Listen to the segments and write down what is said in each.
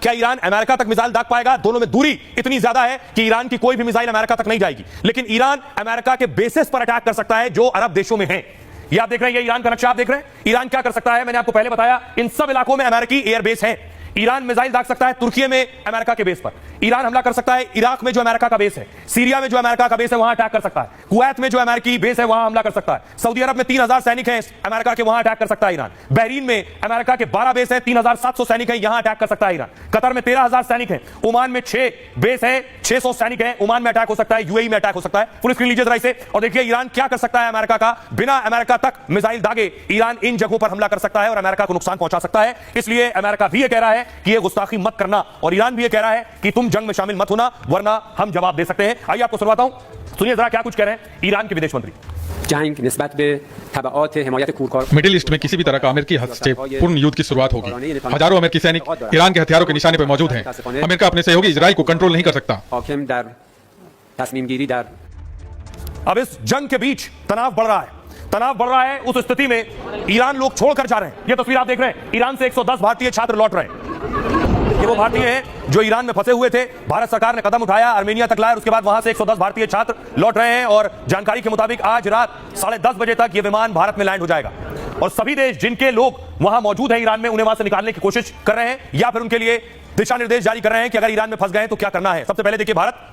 क्या Iran America तक missile दाग पाएगा? दोनों में दूरी इतनी ज्यादा है कि ईरान की कोई भी मिसाइल अमेरिका तक नहीं जाएगी, लेकिन ईरान अमेरिका के बेसिस पर अटैक कर सकता है जो अरब देशों में हैं। ये आप देख रहे हैं, ये ईरान का नक्शा आप देख रहे हैं। ईरान क्या कर सकता है, मैंने आपको पहले बताया, इन सब इलाकों में अमेरिकी एयरबेस है। ईरान मिसाइल दाग सकता है तुर्की में अमेरिका के बेस पर, ईरान हमला कर सकता है इराक में जो अमेरिका का बेस है, सीरिया में जो अमेरिका का बेस है वहां अटैक कर सकता है, कुवैत में जो अमेरिकी बेस है वहां हमला कर सकता है, सऊदी अरब में 3000 सैनिक हैं अमेरिका के, वहां अटैक कर सकता है ईरान, बहरीन में अमेरिका के 12 बेस है, 3700 सैनिक हैं, यहां अटैक कर सकता है ईरान, कतर में 13000 सैनिक हैं, ओमान में 6 बेस है, 600 सैनिक हैं, ओमान में अटैक हो सकता है, यूएई में अटैक हो सकता है। फुल स्क्रीन लीजिए जरा इसे और देखिए ईरान क्या कर सकता है अमेरिका का। बिना अमेरिका तक मिसाइल दागे ईरान इन जगहों पर हमला कर सकता है और अमेरिका को नुकसान पहुंचा सकता है। इसलिए अमेरिका भी यह कह रहा है कि यह गुस्ताखी मत करना, और ईरान भी यह कह रहा है कि तुम जंग में शामिल मत होना वरना हम जवाब दे सकते हैं। आइए आपको सुनवाता हूं, सुनिए जरा क्या कुछ कह रहे हैं ईरान के विदेश मंत्री। मिडिल ईस्ट में किसी भी तरह का अमेरिकी हस्तक्षेप पूर्ण युद्ध की शुरुआत होगी। हजारों अमेरिकी सैनिक ईरान के हथियारों के निशाने पर मौजूद हैं। अमेरिका अपने सहयोगी इजराइल को कंट्रोल नहीं कर सकता। अब इस जंग के बीच तनाव बढ़ रहा है, तनाव बढ़ रहा है। उस स्थिति में ईरान लोग छोड़कर जा रहे हैं। यह तस्वीर आप देख रहे हैं, ईरान से 110 भारतीय छात्र लौट रहे हैं। ये वो भारतीय हैं जो ईरान में फंसे हुए थे। भारत सरकार ने कदम उठाया, आर्मेनिया तक लाया, उसके बाद वहां से 110 भारतीय छात्र लौट रहे हैं और जानकारी के मुताबिक आज रात 10:30 बजे तक यह विमान भारत में लैंड हो जाएगा। और सभी देश जिनके लोग वहां मौजूद हैं ईरान में, उन्हें वहां से निकालने की कोशिश कर रहे हैं या फिर उनके लिए दिशा निर्देश जारी कर रहे हैं कि अगर ईरान में फंस गए तो क्या करना है। सबसे पहले देखिए, भारत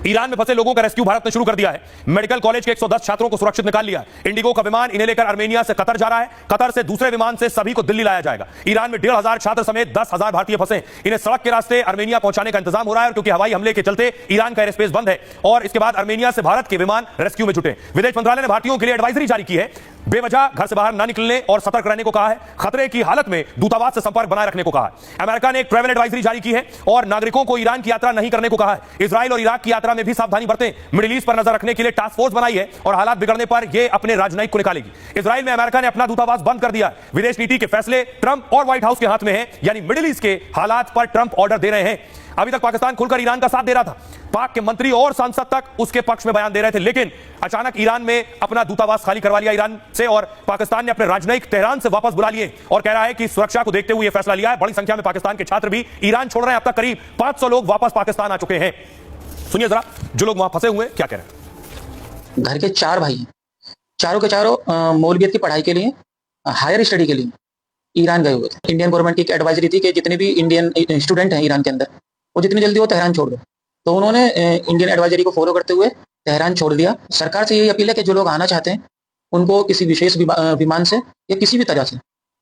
ईरान में फंसे लोगों का रेस्क्यू भारत ने शुरू कर दिया है। मेडिकल कॉलेज के 110 छात्रों को सुरक्षित निकाल लिया। इंडिगो का विमान इन्हें लेकर आर्मेनिया से कतर जा रहा है, कतर से दूसरे विमान से सभी को दिल्ली लाया जाएगा। ईरान में 1500 छात्र समेत 10,000 भारतीय फंसे, इन्हें सड़क के रास्ते आर्मेनिया पहुंचाने का इंतजाम हो रहा है, क्योंकि हवाई हमले के चलते ईरान का एयरस्पेस बंद है। और इसके बाद आर्मेनिया से भारत के विमान रेस्क्यू में जुटे। विदेश मंत्रालय ने भारतीयों के लिए एडवाइजरी जारी की है, बेवजह घर से बाहर ना निकलने और सतर्क रहने को कहा है। खतरे की हालत में दूतावास से संपर्क बनाए रखने को कहा है। अमेरिका ने एक ट्रैवल एडवाइजरी जारी की है और नागरिकों को ईरान की यात्रा नहीं करने को कहा है। इजराइल और इराक की यात्रा में भी सावधानी बरतें। मिडिल ईस्ट पर नजर रखने के लिए टास्क फोर्स बनाई है और हालात बिगड़ने पर यह अपने राजनयिक को निकालेगी। इजराइल में अमेरिका ने अपना दूतावास बंद कर दिया है। विदेश नीति के फैसले ट्रंप और व्हाइट हाउस के हाथ में है, यानी मिडिल ईस्ट के हालात पर ट्रंप ऑर्डर दे रहे हैं। अभी तक पाकिस्तान खुलकर ईरान का साथ दे रहा था, पाक के मंत्री और सांसद तक उसके पक्ष में बयान दे रहे थे, लेकिन अचानक ईरान में अपना दूतावास खाली करवा लिया ईरान से और पाकिस्तान ने अपने राजनयिक तेहरान से वापस बुला लिए और कह रहा है कि सुरक्षा को देखते हुए यह फैसला लिया है। बड़ी संख्या में पाकिस्तान के छात्र भी ईरान छोड़ रहे हैं। अब तक करीब 500 लोग वापस पाकिस्तान आ चुके हैं। सुनिए जरा जो लोग वहां फंसे हुए क्या कह रहे हैं। घर के 4 भाई, चारों के चारों मौलवियत की पढ़ाई के लिए, हायर स्टडी के लिए ईरान गए हुए थे। इंडियन गवर्नमेंट की एक एडवाइजरी थी कि जितने भी इंडियन स्टूडेंट हैं ईरान के अंदर, वो जितनी जल्दी वो तेहरान छोड़ दो, तो उन्होंने इंडियन एडवाइजरी को फॉलो करते हुए तेहरान छोड़ दिया। सरकार से यही अपील है कि जो लोग आना चाहते हैं उनको किसी विशेष विमान से या किसी भी तरह से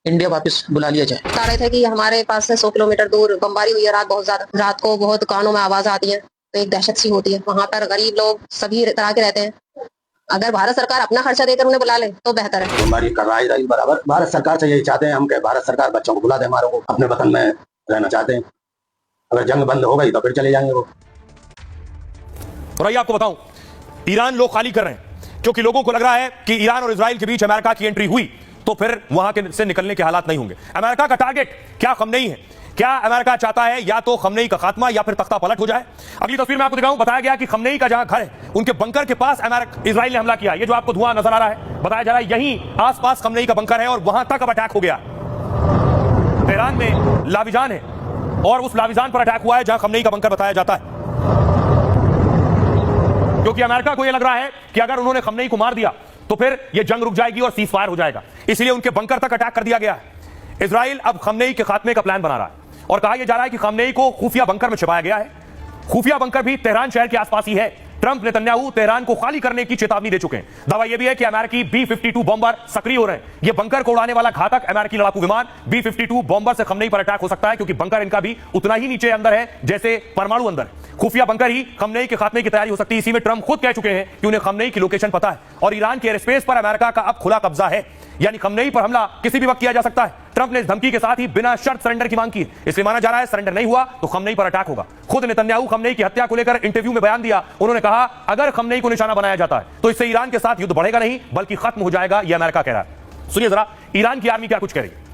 इंडिया वापस बुला लिया जाए। बता रहे थे कि हमारे पास से 100 किलोमीटर दूर बमबारी हुई है रात, बहुत ज्यादा। रात को बहुत कानों में आवाज आती है, तो एक दहशत सी होती है। वहाँ पर गरीब लोग सभी तरह के रहते हैं। अगर भारत सरकार अपना खर्चा देकर उन्हें बुला ले तो बेहतर है। बमबारी कर रहा है इजराइल बराबर। भारत सरकार से यही चाहते हैं हम कि भारत सरकार बच्चों को बुला दे, हमारे को अपने वतन में रहना चाहते हैं। अगर जंग बंद हो गई तो फिर चले जाएंगे वो। और आइए आपको बताऊं, ईरान लोग खाली कर रहे हैं क्योंकि लोगों को लग रहा है कि ईरान और इजराइल के बीच अमेरिका की एंट्री हुई तो फिर वहां के से निकलने के हालात नहीं होंगे। अमेरिका का टारगेट क्या खमनेई है? क्या अमेरिका चाहता है या तो खमनेई का खात्मा या फिर तख्ता पलट हो जाए? अगली तस्वीर में आपको दिखाऊं, बताया गया कि खमनेई का जहां घर है उनके बंकर के पास इजराइल ने हमला किया। ये जो आपको धुआं नजर आ रहा है, बताया जा रहा है यहीं आसपास खमनेई का बंकर है और वहां तक अब अटैक हो गया। तेहरान में लाविजान है और उस लाविजान पर अटैक हुआ है जहां खमनेई का बंकर बताया जाता है, क्योंकि अमेरिका को यह लग रहा है कि अगर उन्होंने खमनेई को मार दिया तो फिर यह जंग रुक जाएगी और सीज फायर हो जाएगा। इसलिए उनके बंकर तक अटैक कर दिया गया है। इजराइल अब खमनेई के खात्मे का प्लान बना रहा है और कहा यह जा रहा है कि खमनेई को खुफिया बंकर में छिपाया गया है। खुफिया बंकर भी तेहरान शहर के आसपास ही है। ट्रंप नेतन्याहू तेहरान को खाली करने की चेतावनी दे चुके हैं। दावा यह भी है कि अमेरिकी B-52 बॉम्बर सक्रिय हो रहे हैं। यह बंकर को उड़ाने वाला घातक अमेरिकी लड़ाकू विमान B-52 बॉम्बर से खमनेई पर अटैक हो सकता है, क्योंकि बंकर इनका भी उतना ही नीचे अंदर है जैसे परमाणु अंदर। खुफिया बंकर ही खमनेई के खात्मे की तैयारी हो सकती है। इसी में ट्रंप खुद कह चुके हैं कि उन्हें खमनेई की लोकेशन पता है और ईरान के एयरस्पेस पर अमेरिका का अब खुला कब्जा है, यानी खमनेई पर हमला किसी भी वक्त किया जा सकता है। ट्रंप ने इस धमकी के साथ ही बिना शर्त सरेंडर की मांग की, इसलिए माना जा रहा है सरेंडर नहीं हुआ तो खमनेई पर अटैक होगा। खुद नेतन्याहू खमनेई की हत्या को लेकर इंटरव्यू में बयान दिया। उन्होंने कहा अगर खमनेई को निशाना बनाया जाता है तो इससे ईरान के साथ युद्ध बढ़ेगा नहीं बल्कि खत्म हो जाएगा, यह अमेरिका कह रहा है। सुनिए जरा ईरान की आर्मी क्या कुछ कह रही है।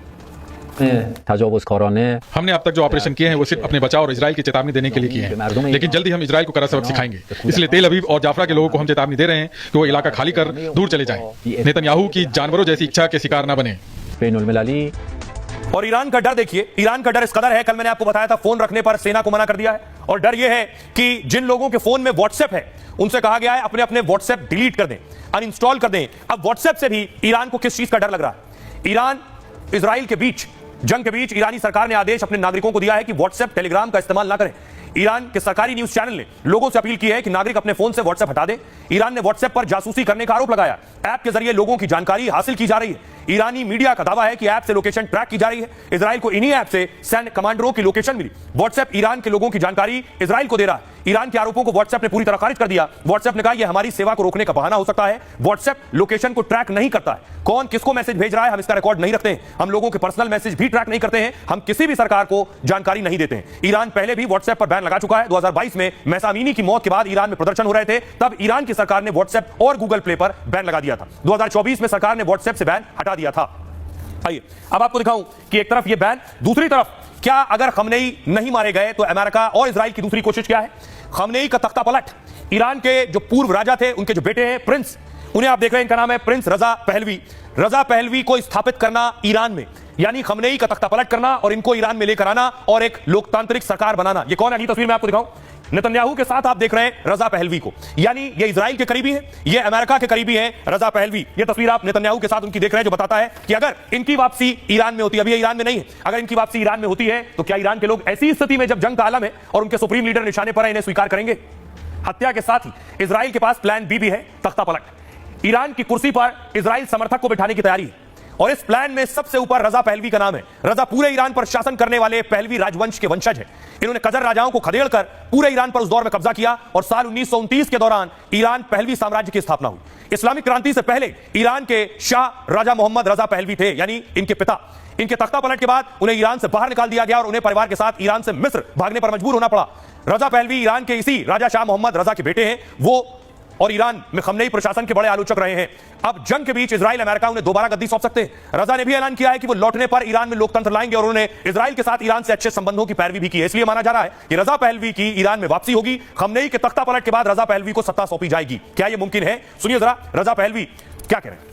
हमने अब तक जो ऑपरेशन किए हैं वो सिर्फ अपने बचाव और इजराइल की चेतावनी देने के लिए किए हैं, लेकिन जल्दी हम इजराइल को कड़ा सबक सिखाएंगे। इसलिए तेल अवीव और जाफरा के लोगों को हम चेतावनी दे रहे हैं कि वो इलाका खाली कर दूर चले जाएं। नेतन्याहू की जानवरों जैसी इच्छा के शिकार न बने। और ईरान का डर देखिए, ईरान का डर इस कदर है, कल मैंने आपको बताया था फोन रखने पर सेना को मना कर दिया है। और डर यह है कि जिन लोगों के फोन में व्हाट्सएप है उनसे कहा गया है अपने अपने व्हाट्सएप डिलीट कर दें, अनइंस्टॉल कर दें। अब व्हाट्सएप से भी ईरान को किस चीज का डर लग रहा है? ईरान इजराइल के बीच जंग के बीच ईरानी सरकार ने आदेश अपने नागरिकों को दिया है कि व्हाट्सएप टेलीग्राम का इस्तेमाल ना करें। ईरान के सरकारी न्यूज चैनल ने लोगों से अपील की है कि नागरिक अपने फोन से व्हाट्सएप हटा दें। ईरान ने व्हाट्सएप पर जासूसी करने का आरोप लगाया। ऐप के जरिए लोगों की जानकारी हासिल की जा रही है। ईरानी मीडिया का दावा है कि ऐप से लोकेशन ट्रैक की जा रही है। इजराइल को इन्हीं ऐप से सैन्य कमांडरों की लोकेशन मिली। व्हाट्सएप ईरान के लोगों की जानकारी इजराइल को दे रहा है। ईरान के आरोपों को व्हाट्सएप ने पूरी तरह खारिज कर दिया। व्हाट्सएप ने कहा यह हमारी सेवा को रोकने का बहाना हो सकता है। व्हाट्सएप लोकेशन को ट्रैक नहीं करता है। कौन किसको मैसेज भेज रहा है हम इसका रिकॉर्ड नहीं रखते हैं। हम लोगों के पर्सनल मैसेज भी ट्रैक नहीं करते हैं। हम किसी भी सरकार को जानकारी नहीं देते हैं। ईरान पहले भी व्हाट्सएप पर बैन लगा चुका है। 2022 में महसा अमीनी की मौत के बाद ईरान में प्रदर्शन हो रहे थे, तब ईरान की सरकार ने व्हाट्सएप और गूगल प्ले पर बैन लगा दिया था। 2024 में सरकार ने व्हाट्सएप से बैन हटा दिया था। आइए अब आपको दिखाऊं कि एक तरफ यह बैन, दूसरी तरफ क्या अगर खमनेई नहीं मारे गए तो अमेरिका और इजराइल की दूसरी कोशिश क्या है? खमनेई का तख्ता पलट। ईरान के जो पूर्व राजा थे, उनके जो बेटे हैं प्रिंस, उन्हें आप देख रहे हैं, इनका नाम है prince Reza Pahlavi. Reza Pahlavi को स्थापित करना ईरान में, यानी खमनेई का तख्ता पलट करना और इनको ईरान में लेकर आना और एक लोकतांत्रिक सरकार बनाना। ये कौन है? अगली तस्वीर में आपको दिखाऊं। नेतन्याहू के साथ आप देख रहे हैं रजा पहलवी को, यानी ये इजराइल के करीबी हैं, ये अमेरिका के करीबी हैं रजा पहलवी। ये तस्वीर आप नेतन्याहू के साथ उनकी देख रहे हैं, जो बताता है कि अगर इनकी वापसी ईरान में होती है, अभी ये ईरान में नहीं है, अगर इनकी वापसी ईरान में होती है तो क्या ईरान के लोग ऐसी स्थिति में जब जंग का आलम है और उनके सुप्रीम लीडर निशाने पर है, इन्हें स्वीकार करेंगे? हत्या के साथ ही इजराइल के पास प्लान बी भी है, तख्ता पलट। ईरान की कुर्सी पर इजराइल समर्थक को बिठाने की तैयारी है और इस प्लान में सबसे ऊपर रजा पहलवी का नाम है। रजा पूरे ईरान पर शासन करने वाले पहलवी राजवंश के वंशज हैं। इन्होंने कजर राजाओं को खदेड़कर पूरे ईरान पर उस दौर में कब्जा किया और साल 1929 के दौरान ईरान पहलवी साम्राज्य की स्थापना हुई। इस्लामिक क्रांति से पहले ईरान के शाह राजा मोहम्मद रजा पहलवी थे, यानी इनके पिता। इनके तख्ता पलट के बाद उन्हें ईरान से बाहर निकाल दिया गया और उन्हें परिवार के साथ ईरान से मिस्र भागने पर मजबूर होना पड़ा। रजा पहलवी ईरान के इसी राजा शाह मोहम्मद रजा के बेटे हैं। वो और ईरान में खमनेई प्रशासन के बड़े आलोचक रहे हैं। अब जंग के बीच इजराइल अमेरिका उन्हें दोबारा गद्दी सौंप सकते हैं। रजा ने भी ऐलान किया है कि वो लौटने पर ईरान में लोकतंत्र लाएंगे और उन्होंने इजराइल के साथ ईरान से अच्छे संबंधों की पैरवी भी की है। इसलिए माना जा रहा है कि रजा पहलवी की ईरान में वापसी होगी। खमनेई के तख्ता पलट के बाद रजा पहलवी को सत्ता सौंपी जाएगी। क्या यह मुमकिन है? सुनिए जरा रजा पहलवी क्या कह रहे हैं।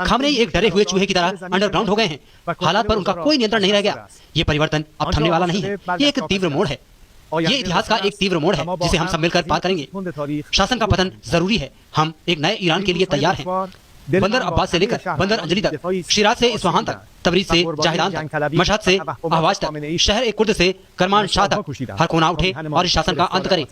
खामनेई एक डरे हुए चूहे की तरह अंडरग्राउंड हो गए हैं। हालात पर उनका कोई नियंत्रण नहीं रह गया। ये परिवर्तन अब थमने वाला नहीं है। ये एक तीव्र मोड़ है। ये इतिहास का एक तीव्र मोड़ है जिसे हम सब मिलकर पार करेंगे। शासन का पतन जरूरी है। हम एक नए ईरान के लिए तैयार हैं। बंदर अब्बास से लेकर बंदर अंजलि तक, शिराज से इस्फहान तक, तबरीज से जाहिरान तक, मशहद से अहवाज तक, शहर कुर्द से करमान शाह तक, हर कोना उठे और इस शासन का अंत करे।